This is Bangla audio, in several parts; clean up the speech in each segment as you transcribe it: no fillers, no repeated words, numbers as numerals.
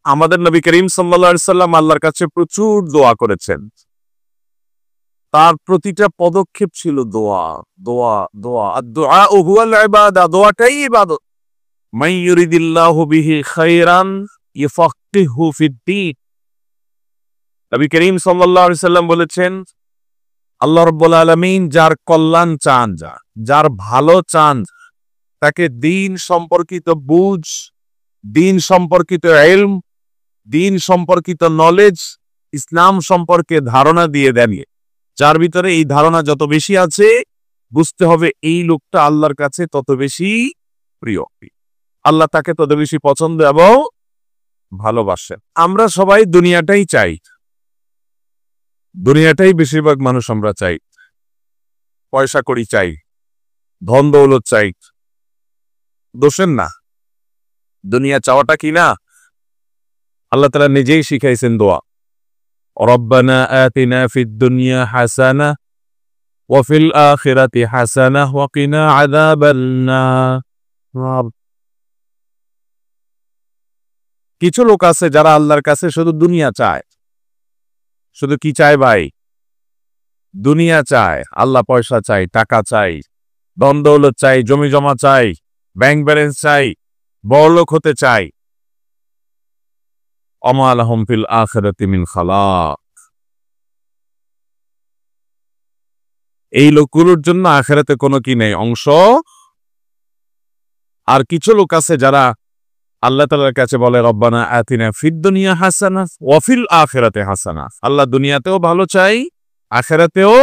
আমাদের নবী করিম সাল্লাল্লাহু আলাইহি সাল্লাম আল্লাহর কাছে প্রচুর দোয়া করেছেন। তার প্রতিটা পদক্ষেপ ছিল দোয়া, দোয়া, দোয়া। আদ-দুআউ হুয়াল ইবাদা, দোয়াটাই ইবাদত। মান ইউরিদিল্লাহু বিহি খায়রান ইফাক্কিহু ফিদ-দীন। নবী করিম সাল্লাল্লাহু আলাইহি সাল্লাম বলেছেন, আল্লাহ রাব্বুল আলামিন যার কল্যাণ চান, যার ভালো চান, তাকে দ্বীন সম্পর্কিত বুঝ, দ্বীন সম্পর্কিত ইলম, দ্বীন সম্পর্কিত নলেজ, ইসলাম সম্পর্কে ধারণা দিয়ে দেন। যার ভিতরে এই ধারণা যত বেশি আছে, বুঝতে হবে এই লোকটা আল্লাহর কাছে তত বেশি প্রিয়, আল্লাহ তাকে তত বেশি পছন্দ এবং ভালোবাসেন। আমরা সবাই দুনিয়াটাই চাই, দুনিয়াটাই বেশিরভাগ মানুষ আমরা চাই। পয়সা কড়ি চাই, ধন দৌলত চাই, দোষের না। দুনিয়া চাওয়াটা কি না? আল্লাহ তাআলা নিজেই শিখাইছেন দোয়া, রব্বানা আতিনা ফিদ দুনিয়া হাসানাহ ওয়া ফিল আখিরাতি হাসানাহ ওয়া কিনা আযাবান নার। কিছু লোক আছে যারা আল্লাহর কাছে শুধু দুনিয়া চায়। শুধু কি চায় ভাই? দুনিয়া চায়, আল্লাহ পয়সা চাই, টাকা চাই, ধন দৌলত চাই, জমি জমা চাই, ব্যাংক ব্যালেন্স চাই, বড়লোক হতে চাই। ওমা লাহুম ফিল আখিরাতি মিন খালাক। এই লোকগুলোর জন্য আখিরাতে কোনো কি নেই, অংশ। আর কিছু লোক আছে যারা আল্লাহ তাআলার কাছে বলে, রব্বানা আতিনা ফিদ দুনিয়া হাসানাহ ওয়া ফিল আখিরাতি হাসানাহ। আল্লাহ দুনিয়াতেও ভালো চাই, আখিরাতেও।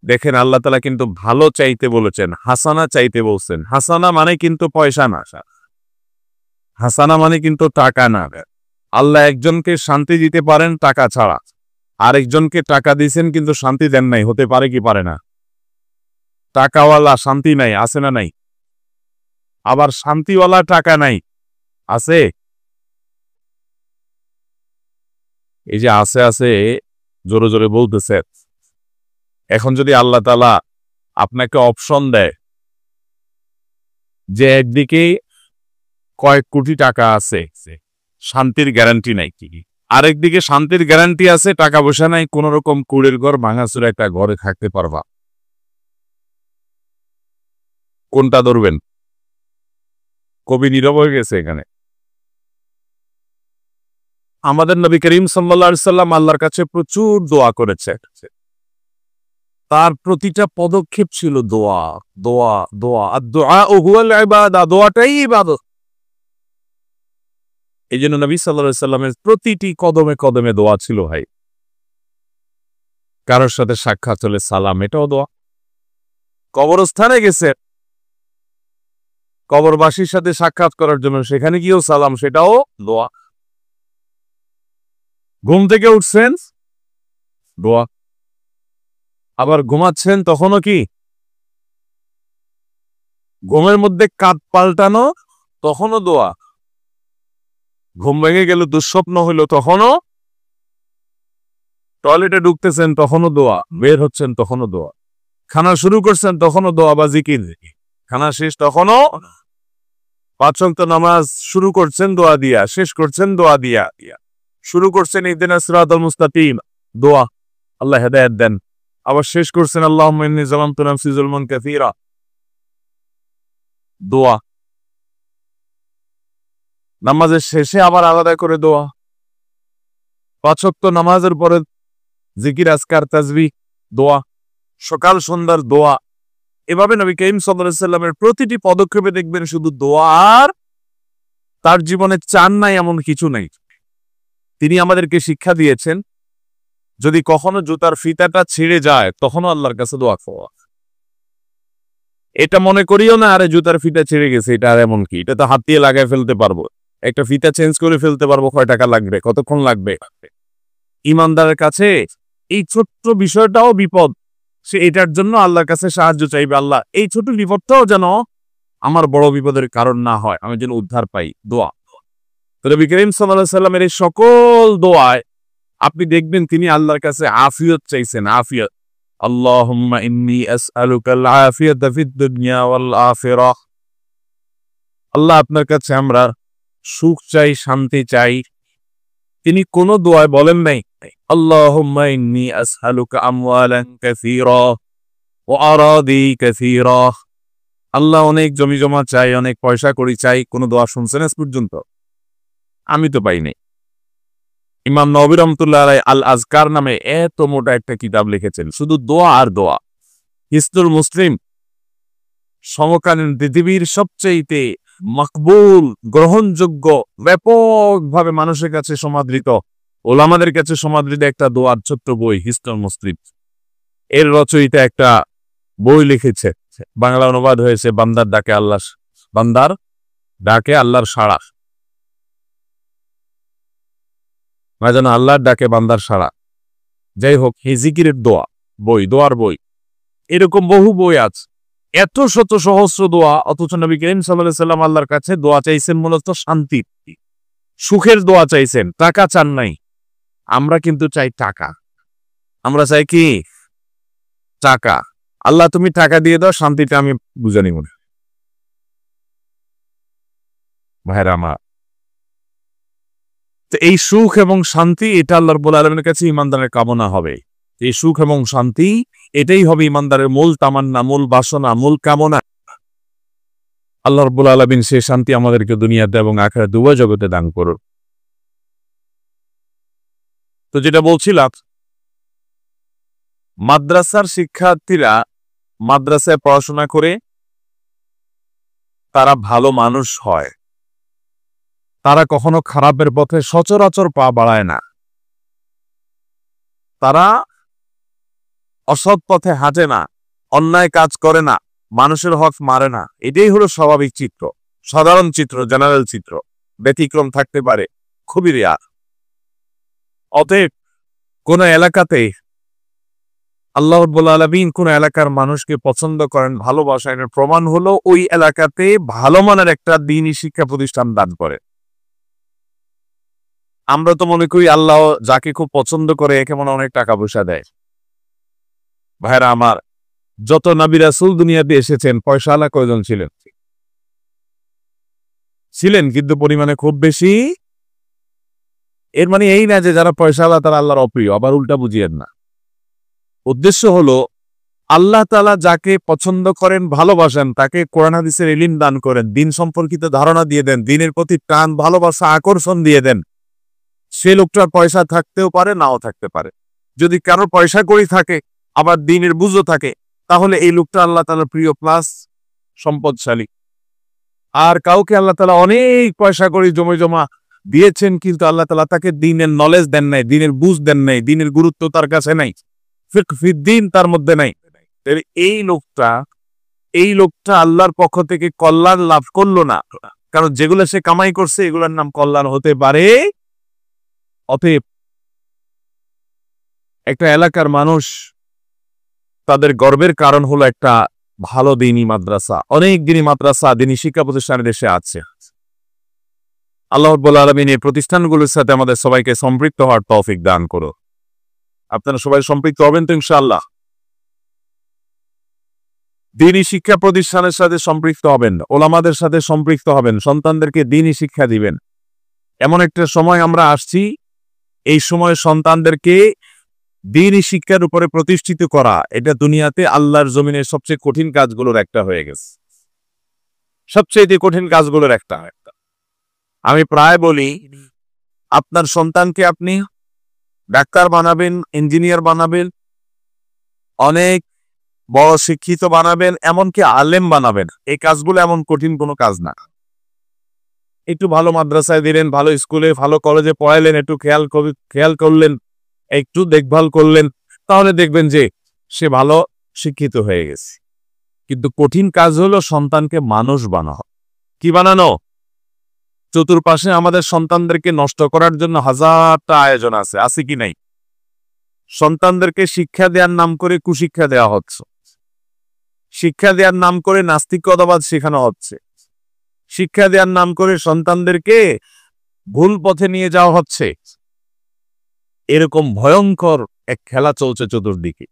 দেখেন আল্লাহ তাআলা কিন্তু ভালো চাইতে বলেছেন, হাসানা চাইতে বলছেন। হাসানা মানে কিন্তু পয়সা না, হাসানা মানে কিন্তু টাকা না। আল্লাহ একজনকে শান্তি দিতে পারেন টাকা ছাড়া, আরেকজনকে টাকা দিয়েছেন কিন্তু শান্তি দেন নাই। হতে পারে কি পারে না? টাকাওয়ালা শান্তি নাই, আছে না নাই? আবার শান্তিওয়ালা টাকা নাই, আছে? এই যে আছে আছে জোরে জোরে বলতেছে। এখন যদি আল্লাহ তাআলা আপনাকে অপশন দেয় যে একদিকে কয়েক কোটি টাকা আছে, শান্তির গ্যারান্টি নাই, আরেকদিকে শান্তির গ্যারান্টি আছে, টাকা পয়সা নাই, কোন রকম কুড়ের ঘর ভাঙাচুরা একটা ঘরে থাকতে পারবা, কোনটা ধরবেন? কবি নীরব হয়ে গেছে এখানে। আমাদের নবী করিম সাল্লাল্লাহু আলাইহি সাল্লাম আল্লাহর কাছে প্রচুর দোয়া করেছে। তার প্রতিটা পদক্ষেপ ছিল দোয়া, দোয়া, দোয়া। আদ-দুআউ হুয়াল ইবাদা, দোয়াটাই ইবাদত। এই জন্য নবী সাল্লাল্লাহু আলাইহি সাল্লামের প্রতিটি কদমে কদমে দোয়া ছিল ভাই। কারোর সাথে সাক্ষাৎ হলে সালাম, এটাও দোয়া। কবরস্থানে গেছে, কবরবাসীর সাথে সাক্ষাৎ করার জন্য সেখানে গিয়েও সালাম, সেটাও দোয়া। ঘুম থেকে উঠছেন, দোয়া। আবার ঘুমাচ্ছেন, তখনও কি? ঘুমের মধ্যে কাঁধ পাল্টানো, তখনও দোয়া। ঘুম ভেঙে গেল, দুঃস্বপ্ন হইল, তখনও। টয়লেটে ঢুকতেছেন, তখনও দোয়া। বের হচ্ছেন, তখনও দোয়া। খানা শুরু করছেন, তখনও দোয়া বা জিকির। খানা শেষ, তখনও। 5 ওয়াক্ত নামাজ শুরু করছেন দোয়া দিয়া, শেষ করছেন দোয়া দিয়া। শুরু করছেন ইহদিনাস সিরাতাল মুস্তাকিম, দোয়া, আল্লাহ হেদায়েত দেন। আবার শেষ করছেন আল্লাহুম্মা ইন্নী যালামতু নাফসি যুলমান কাসীরা, দোয়া। নামাজের শেষে আবার আলাদা করে দোয়া। 5 ওয়াক্ত নামাজের পরে জিকির, আজকার, তাসবিহ, দোয়া। সকাল সন্ধ্যার দোয়া। এভাবে নবী করিম সাল্লাল্লাহু আলাইহি সাল্লামের প্রতিটি পদক্ষেপে দেখবেন শুধু দোয়া। আর তার জীবনে চান নাই এমন কিছু নাই। তিনি আমাদেরকে শিক্ষা দিয়েছেন, যদি কখনো জুতার ফিতাটা ছিঁড়ে যায়, তখনও আল্লাহর কাছে দোয়া করো। এটা মনে করিও না আরে জুতার ফিতা ছিঁড়ে গেছে, এটা আর এমন কি, এটা তো হাত দিয়ে লাগাই ফেলতে পারবো। একটা ফিতা চেঞ্জ করে ফেলতে পারবো, কয় টাকা লাগবে, কতক্ষণ লাগবে? ইমানদারের কাছে এই ছোট্ট বিষয়টাও বিপদ। সে এটার জন্য আল্লাহর কাছে সাহায্য চাইবে, আল্লাহ এই ছোট বিপদটাও যেন আমার বড় বিপদের কারণ না হয়, আমি যেন উদ্ধার পাই, দোয়া। নবী করিম সাল্লাল্লাহু আলাইহি সাল্লামের এই সকল দোয়ায় আপনি দেখবেন তিনি আল্লাহর কাছে আফিয়ত চাইছেন, আফিয়ত। আল্লাহুম্মা ইন্নী আসআলুকাল আফিয়াতা ফিদ দুনিয়া ওয়াল আখিরাহ। আল্লাহ আপনার কাছে আমরা সুখ চাই, শান্তি চাই, তিনি কোন দোয়ায় বলেন নাই আল্লাহুম্মা ইন্নী আসআলুকা আমওয়ালান কাসীরা ওয়া আরাদি কাসীরা। আল্লাহ অনেক জমি জমা চাই, অনেক পয়সা করি চাই। কোন দোয়া শুনছেন আজ পর্যন্ত? আমি তো পাই নাই। ইমাম নববী রাহমাতুল্লাহ আলাইহি আল আজকার নামে এত মোটা একটা কিতাব লিখেছেন, শুধু দোয়া আর দোয়া। হিসনুল মুসলিম সমকালীন পৃথিবীর সবচেয়ে মকবুল, গ্রহণযোগ্য, ব্যাপকভাবে মানুষের কাছে সমাদৃত, ওলামাদের কাছে সমাদৃত একটা দোয়ার ছোট্ট বই হিসনুল মুসলিম। এর রচয়িতা একটা বই লিখেছে, বাংলা অনুবাদ হয়েছে বান্দার ডাকে আল্লাহর সাড়া। যেন আল্লাহর ডাকে বান্দার সাড়া। যাই হোক, জিকিরের দোয়া বই, দোয়ার বই, এরকম বহু বই আছে। এত শত সহস্র দোয়া, অথচ নবী করিম সাল্লাল্লাহু আলাইহি ওয়াসাল্লাম আল্লাহর কাছে দোয়া চাইছেন মূলত শান্তির, সুখের দোয়া চাইছেন, টাকা চান নাই। আমরা কিন্তু চাই টাকা। আমরা চাই কি? টাকা। আল্লাহ তুমি টাকা দিয়ে দাও, শান্তিটা আমি বুঝে নিব না। ভাইরা আমার, তো এই সুখ এবং শান্তি, এটা আল্লাহ রাব্বুল আলামিনের কাছে ঈমানদারের কামনা হবে। এই সুখ এবং শান্তি, এটাই হবে ঈমানদারের মূল তামান্না, মূল বাসনা, মূল কামনা। আল্লাহ রাব্বুল আলামিন সেই শান্তি আমাদেরকে দুনিয়াতে এবং আখিরাতে উভয় জগতে দান করুন। তো যেটা বলছিলাম, মাদ্রাসার শিক্ষার্থীরা মাদ্রাসায় পড়াশোনা করে তারা ভালো মানুষ হয়। তারা কখনো খারাপের পথে সচরাচর পা বাড়ায় না। তারা অসৎ পথে হাঁটে না, অন্যায় কাজ করে না, মানুষের হক মারে না। এটাই হলো স্বাভাবিক চিত্র, সাধারণ চিত্র, জেনারেল চিত্র। ব্যতিক্রম থাকতে পারে, খুবই রেয়ার। অতএব কোন এলাকাতে আল্লাহ রাব্বুল আলামিন কোন এলাকার মানুষকে পছন্দ করেন, ভালোবাসেন, এর প্রমাণ হলো ওই এলাকাতে ভালো মানের একটা দ্বীনি শিক্ষা প্রতিষ্ঠান দান করে। আমরা তো মনে করি আল্লাহ যাকে খুব পছন্দ করে একে মনে অনেক টাকা পয়সা দেয়। ভাইরা আমার, যত নবী রাসূল দুনিয়াতে এসেছেন, পয়সাওয়ালা কয়জন ছিলেন? কিন্তু পরিমাণে খুব বেশি। এর মানে এই না যে যারা পয়সাওয়ালা তারা আল্লাহর অপ্রিয়, আবার উল্টা বুঝিয়েন না। উদ্দেশ্য হলো আল্লাহ তাআলা যাকে পছন্দ করেন, ভালোবাসেন, তাকে কোরআন হাদিসের ইলম দান করেন, দ্বীন সম্পর্কিত ধারণা দিয়ে দেন, দ্বীনের প্রতি টান, ভালোবাসা, আকর্ষণ দিয়ে দেন। সে লোকটার পয়সা থাকতেও পারে, নাও থাকতে পারে। যদি কারোর পয়সা কড়ি থাকে, আবার দ্বীনের বুঝও থাকে, তাহলে এই লোকটা আল্লাহ তাআলার প্রিয় প্লাস সম্পদশালী। আর কাউকে আল্লাহ তাআলা অনেক পয়সা কড়ি জমা দিয়েছেন, কিন্তু আল্লাহ তাআলা তাকে দ্বীনের নলেজ দেন নাই, দ্বীনের বুঝ দেন নাই, দ্বীনের গুরুত্ব তার কাছে নাই, ফিকহ ফিদ্দীন তার মধ্যে নাই। এই লোকটা আল্লাহর পক্ষ থেকে কল্যাণ লাভ করলো না, কারণ যেগুলো সে কামাই করছে এগুলোর নাম কল্যাণ হতে পারে। অতএব একটা এলাকার মানুষ, তাদের গর্বের কারণ হলো একটা ভালো দ্বীনি মাদ্রাসা। অনেক দ্বীনি মাদ্রাসা, দ্বীনি শিক্ষা প্রতিষ্ঠান দেশে আছে। আল্লাহ রাব্বুল আলামিন এই প্রতিষ্ঠানগুলোর সাথে আমাদের সবাইকে সম্পৃক্ত হওয়ার তৌফিক দান করো। আপনারা সবাই সম্পৃক্ত হবেন তো ইনশাআল্লাহ? দ্বীনি শিক্ষা প্রতিষ্ঠানের সাথে সম্পৃক্ত হবেন, ওলামাদের সাথে সম্পৃক্ত হবেন, সন্তানদেরকে দ্বীনি শিক্ষা দিবেন। এমন একটা সময় আমরা আসছি, এই সময় সন্তানদেরকে দ্বীনি শিক্ষার উপরে প্রতিষ্ঠিত করা, এটা দুনিয়াতে আল্লাহর জমিনের সবচেয়ে কঠিন কাজগুলোর একটা হয়ে গেছে। সবচেয়ে কঠিন কাজগুলোর একটা। আমি প্রায় বলি, আপনার সন্তানকে আপনি ডাক্তার বানাবেন, ইঞ্জিনিয়ার বানাবেন, অনেক বড় শিক্ষিত বানাবেন, এমনকি আলেম বানাবেন, এই কাজগুলো এমন কঠিন কোনো কাজ না। একটু ভালো মাদ্রাসায় দিলেন, ভালো স্কুলে, ভালো কলেজে পড়াইলেন, একটু খেয়াল করলেন, একটু দেখভাল করলেন, তাহলে দেখবেন যে সে ভালো শিক্ষিত হয়ে গেছে। কিন্তু কঠিন কাজ হলো সন্তানকে মানুষ বানানো। কি বানানো? চতুর্পাশে আমাদের সন্তানদেরকে নষ্ট করার জন্য হাজারটা আয়োজন আছে কি নাই? সন্তানদেরকে শিক্ষা দেওয়ার নাম করে কুশিক্ষা দেওয়া হচ্ছে, শিক্ষা দেওয়ার নাম করে নাস্তিকতাবাদ শেখানো হচ্ছে, শিক্ষা দেওয়ার নাম করে সন্তানদেরকে ভুল পথে নিয়ে যাওয়া হচ্ছে। এরকম ভয়ঙ্কর এক খেলা চলছে চতুর্দিকে।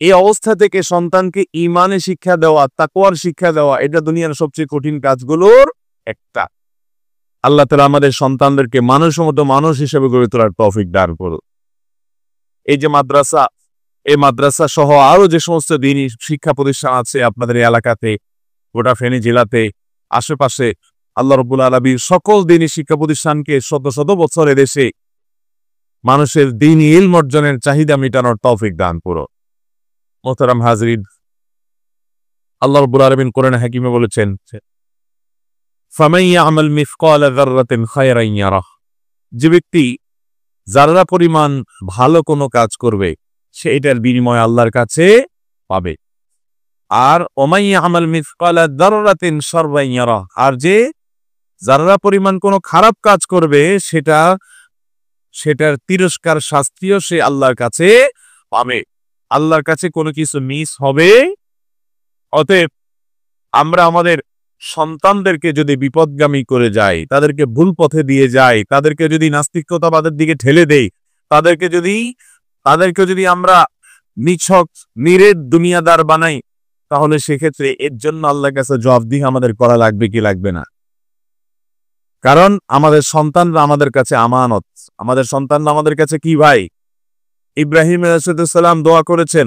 এই অবস্থা থেকে সন্তানকে ঈমানে শিক্ষা দেওয়া, তাকওয়ার শিক্ষা দেওয়া, এটা দুনিয়ার সবচেয়ে কঠিন কাজগুলোর একটা। আল্লাহ তাআলা আমাদের সন্তানদেরকে মানুষের মতো মানুষ হিসেবে গড়ে তোলার তৌফিক দান করুন। এই যে মাদ্রাসা, এই মাদ্রাসা সহ আরো যে সমস্ত দ্বীনি শিক্ষা প্রতিষ্ঠান আছে আপনাদের এই এলাকাতে, গোটা ফেনী জেলাতে, আশেপাশে, আল্লাহ রাব্বুল আলামিন সকল দ্বীনি শিক্ষা প্রতিষ্ঠানকে শত শত বছর এদেশে মানুষের দ্বীনি ইলম অর্জনের চাহিদা মেটানোর তৌফিক দান করুন। মোহতারাম হাজরিন, আল্লাহ রাব্বুল আলামিন কোরআনে হাকিমে বলেছেন, ফামান ইয়া'মাল মিসকালা যাররাতিন খায়রান ইয়ারাহ, যে ব্যক্তি যারা পরিমাণ ভালো কোনো কাজ করবে সে এটার বিনিময় আল্লাহর কাছে পাবে। আর ওমান ইয়া'মাল মিসকালা যাররাতিন শাররান ইয়ারাহ, আর যে যারা পরিমাণ কোনো খারাপ কাজ করবে সেটার তিরস্কার শাস্তিও সে আল্লাহর কাছে পাবে। আল্লাহর কাছে কোনো কিছু মিস হবে। অতএব আমরা আমাদের সন্তানদেরকে যদি বিপদগামী করে যাই, তাদেরকে ভুল পথে দিয়ে যাই, তাদেরকে যদি নাস্তিকতাবাদের দিকে ঠেলে দেই, তাদেরকে যদি আমরা নিছক নিরেট দুনিয়াদার বানাই, তাহলে সেক্ষেত্রে এর জন্য আল্লাহর কাছে জবাবদিহি আমাদের করা লাগবে কি লাগবে না? কারণ আমাদের সন্তানরা আমাদের কাছে আমানত। আমাদের সন্তানরা আমাদের কাছে কি ভাই? ইব্রাহিম আলাইহিস সালাম দোয়া করেছেন,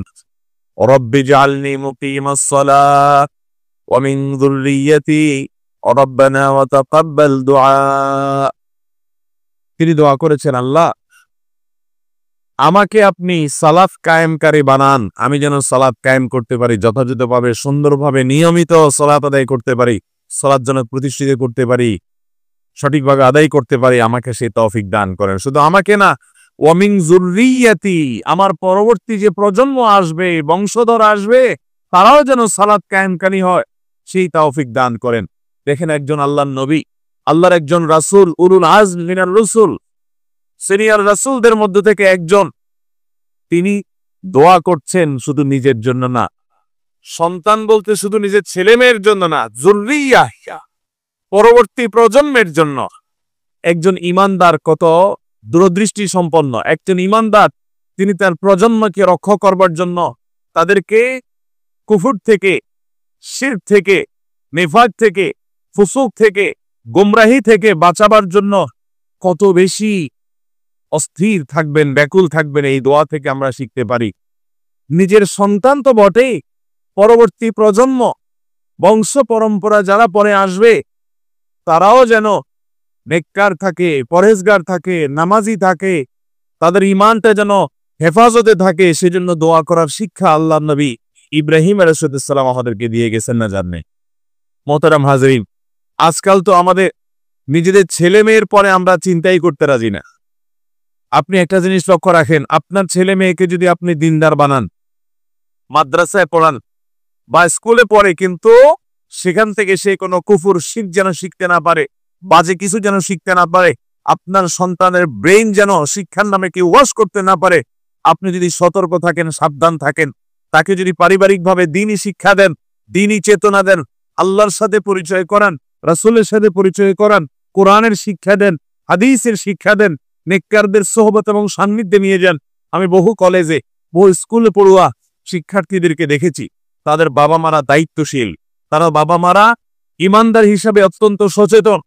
রব্বি জাআলনি মুকিমাস সালাত ওয়া মিন যুররিয়্যাতি রব্বানা ওয়া তাকাব্বাল দুআ। তিনি দোয়া করেছেন, আল্লাহ আমাকে আপনি সালাত কায়েমকারী বানান, আমি যেন সালাত কায়েম করতে পারি, যথাযথভাবে সুন্দরভাবে নিয়মিত সালাত আদায় করতে পারি, সালাত যেন প্রতিষ্ঠিত করতে পারি, সঠিকভাবে আদায় করতে পারি, আমাকে সেই তৌফিক দান করেন। শুধু আমাকে না, ওয়া মিন যুররিয়্যাতি, আমার পরবর্তী যে প্রজন্ম আসবে, বংশধর আসবে, তারাও যেন সালাত কায়েমকারী হয়, সেই তৌফিক দান করেন। দেখেন, একজন আল্লাহর নবী, আল্লাহর একজন রাসূল, উলুল আজম মিনার রাসূল, সিনিয়র রাসূলদের মধ্য থেকে একজন, তিনি দোয়া করছেন শুধু নিজের জন্য না, সন্তান বলতে শুধু নিজের ছেলে মেয়ের জন্য না, যুররিয়াহ, পরবর্তী প্রজন্মের জন্য। একজন ইমানদার কত দূরদৃষ্টি সম্পন্ন! একজন ইমানদার তিনি তার প্রজন্মকে রক্ষা করবার জন্য, তাদেরকে কুফর থেকে, শিরক থেকে, নিফাক থেকে, ফুসুক থেকে, গোমরাহি থেকে বাঁচাবার জন্য কত বেশি অস্থির থাকবেন, ব্যাকুল থাকবেন, এই দোয়া থেকে আমরা শিখতে পারি। নিজের সন্তান তো বটেই, পরবর্তী প্রজন্ম, বংশ পরম্পরা যারা পরে আসবে, তারাও যেন নেককার থাকে, পরহেজগার থাকে, নামাজি থাকে, তাদের ঈমানটা যেন হেফাজতে থাকে, সেজন্য দোয়া করার শিক্ষা আল্লাহর নবী ইব্রাহিম আলাইহিস সালাম আমাদেরকে দিয়ে গেছেন না জানেন? মোহতারাম হাজরিন, আজকাল তো আমাদের নিজেদের ছেলে মেয়ের পরে আমরা চিন্তাই করতে রাজি না। আপনি একটা জিনিস লক্ষ্য রাখেন, আপনার ছেলে মেয়েকে যদি আপনি দিনদার বানান, মাদ্রাসায় পড়ান বা স্কুলে পড়ে, কিন্তু সেখান থেকে সে কোনো কুফর শিরক যেন শিখতে না পারে, বাজে কিছু যেন শিখতে না পারে, আপনার সন্তানের ব্রেইন যেন শিক্ষার নামে কেউ ওয়াশ করতে না পারে, আপনি যদি সতর্ক থাকেন, সাবধান থাকেন, তাকে যদি পারিবারিকভাবে দ্বীনি শিক্ষা দেন, দ্বীনি চেতনা দেন, আল্লাহর সাথে পরিচয় করান, রাসূলের সাথে পরিচয় করান, কোরআনের শিক্ষা দেন, হাদিসের শিক্ষা দেন, নেককারদের সোহবত এবং সান্নিধ্যে নিয়ে যান। আমি বহু কলেজে, বহু স্কুলে পড়ুয়া শিক্ষার্থীদেরকে দেখেছি, তাদের বাবা মারা দায়িত্বশীল, তারা বাবা মারা ইমানদার হিসাবে অত্যন্ত সচেতন।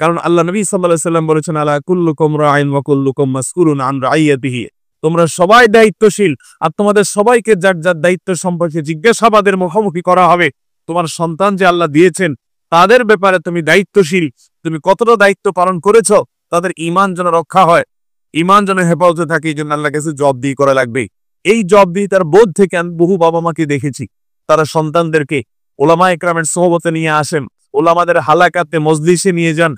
কারণ আল্লাহ নবী সাল্লাল্লাহু আলাইহি ওয়াসাল্লাম বলেছেন, আলা কুল্লুকুম রাইন ওয়া কুল্লুকুম মাসউলুন আন রাইয়াতিহি, তোমরা সবাই দায়িত্বশীল, আর তোমাদের সবাইকে যার যার দায়িত্ব সম্পর্কে জিজ্ঞাসাবাদের মুখোমুখি করা হবে। তোমার সন্তান যে আল্লাহ দিয়েছেন, তাদের ব্যাপারে তুমি দায়িত্বশীল, তুমি কতটা দায়িত্ব পালন করেছো, তাদের ঈমান যেন রক্ষা হয়, ঈমান যেন হেফাজতে থাকে, এই জন্য আল্লাহর কাছে জবাবদিহি করা লাগবে। এই জবাবদিহিতার বোধ থেকে আমি বহু বাবা মাকে দেখেছি, তারা সন্তানদেরকে ওলামা ইকরামের সোহবতে নিয়ে আসেন, ওলামাদের হালাকাতে মজলিসে নিয়ে যান,